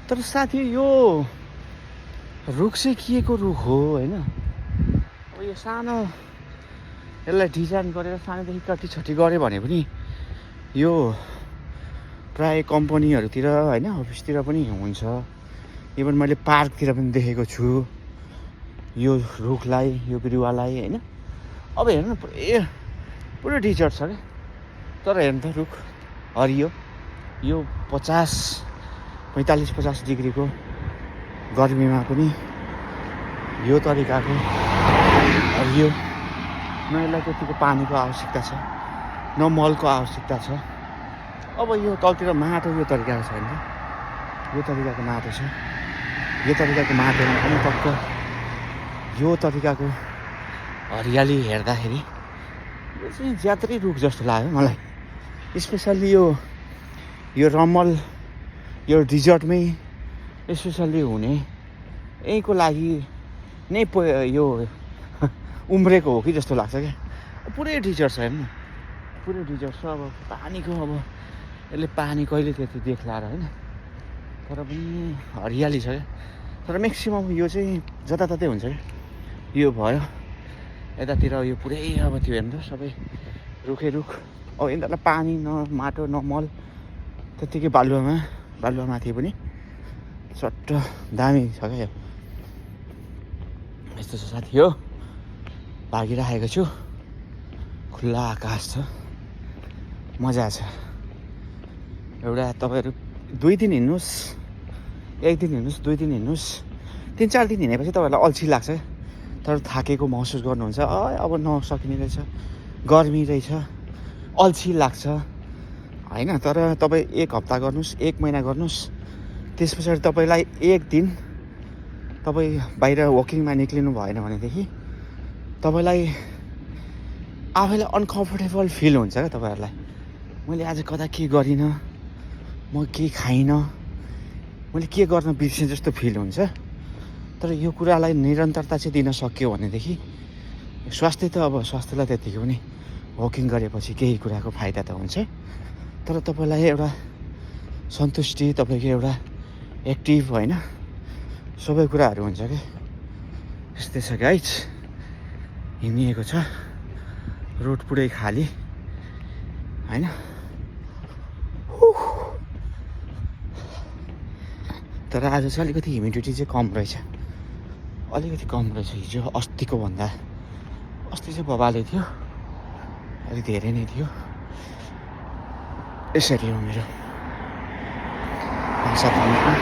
तर साथी यो रुख चाहिँ के को रुख हो होइन? अब यो सानो यसलाई डिजाइन गरेर सानोदेखि कटिछटी गऱ्यो भने पनि यो प्राय कम्पनीहरूतिर होइन अफिसतिर पनि हुन्छ। इभन मैले पार्कतिर पनि देखेको छु यो रुखलाई, यो बिरुवालाई होइन। अब हेर्नु न पुरै डिजर्ट छ क्या, तर हेर्नु त रुख हरियो। यो 45-50 डिग्रीको गर्मीमा पनि यो तरिकाको हरियो। न यसलाई त्यतिको पानीको आवश्यकता छ, न मलको आवश्यकता छ। अब यो तलतिर माटो यो तरिकाको छ नि, यो तरिकाको माटो छ। यो तरिकाको माटोमा पनि टक्क यो तरिकाको हरियाली हेर्दाखेरि यो चाहिँ ज्यात्रै रुख जस्तो लाग्यो मलाई। स्पेसल्ली यो रमल यो डिजर्टमै स्पेसल्ली हुने यहीँको लागि नै यो उम्रेको हो कि जस्तो लाग्छ क्या। पुरै डिजर्ट छ हेर्नु, पुरै डिजर्ट छ। अब पानीको अब यसले पानी कहिले त्यति देख्ला र होइन, तर पनि हरियाली छ क्या। तर म्याक्सिमम् यो चाहिँ जताततै हुन्छ क्या। यो भयो यतातिर यो पुरै अब त्यो हेर्नु सबै रुखै रुख। अब यिनीहरूलाई पानी न माटो न मल, त्यत्तिकै बालुवामाथि पनि चट्ट दामी छ क्या। यस्तो छ साथी, हो भागिरहेको छु, खुल्ला आकाश छ, मजा छ। एउटा तपाईँहरू 2 दिन हिँड्नुहोस्, 1 दिन हिँड्नुहोस्, 2 दिन हिँड्नुहोस्, 3-4 दिन हिँडेपछि तपाईँहरूलाई अल्छी लाग्छ। तर थाकेको महसुस गर्नुहुन्छ, अब नसकिने रहेछ, गर्मी रहेछ, अल्छी लाग्छ होइन। तर तपाईँ 1 हप्ता गर्नुहोस्, 1 महिना गर्नुहोस्, त्यस पछाडि तपाईँलाई 1 दिन तपाईँ बाहिर वकिङमा निक्लिनु भएन भनेदेखि तपाईँलाई आफैलाई अनकम्फर्टेबल फिल हुन्छ क्या तपाईँहरूलाई। मैले आज कता के गरिनँ, म के खाइनँ, मैले के गर्न बिर्सेँ जस्तो फिल हुन्छ। तर यो कुरालाई निरन्तरता चाहिँ दिन सक्यो भनेदेखि स्वास्थ्य त अब स्वास्थ्यलाई त्यतिकै पनि वकिङ गरेपछि केही कुराको फाइदा त हुन्छ। तर तपाईँलाई एउटा सन्तुष्टि, तपाईँको एउटा एक्टिभ होइन सबै कुराहरू हुन्छ क्या। यस्तै छ गाइज, हिँडिएको छ, रोड पुरै खाली होइन। तर आज चाहिँ अलिकति ह्युमिडिटी चाहिँ कम रहेछ, अलिकति कम रहेछ हिजो अस्तिको भन्दा। अस्ति चाहिँ बबाले थियो, अलिक धेरै नै थियो। यसरी हो मेरो 5-7 मिनटमा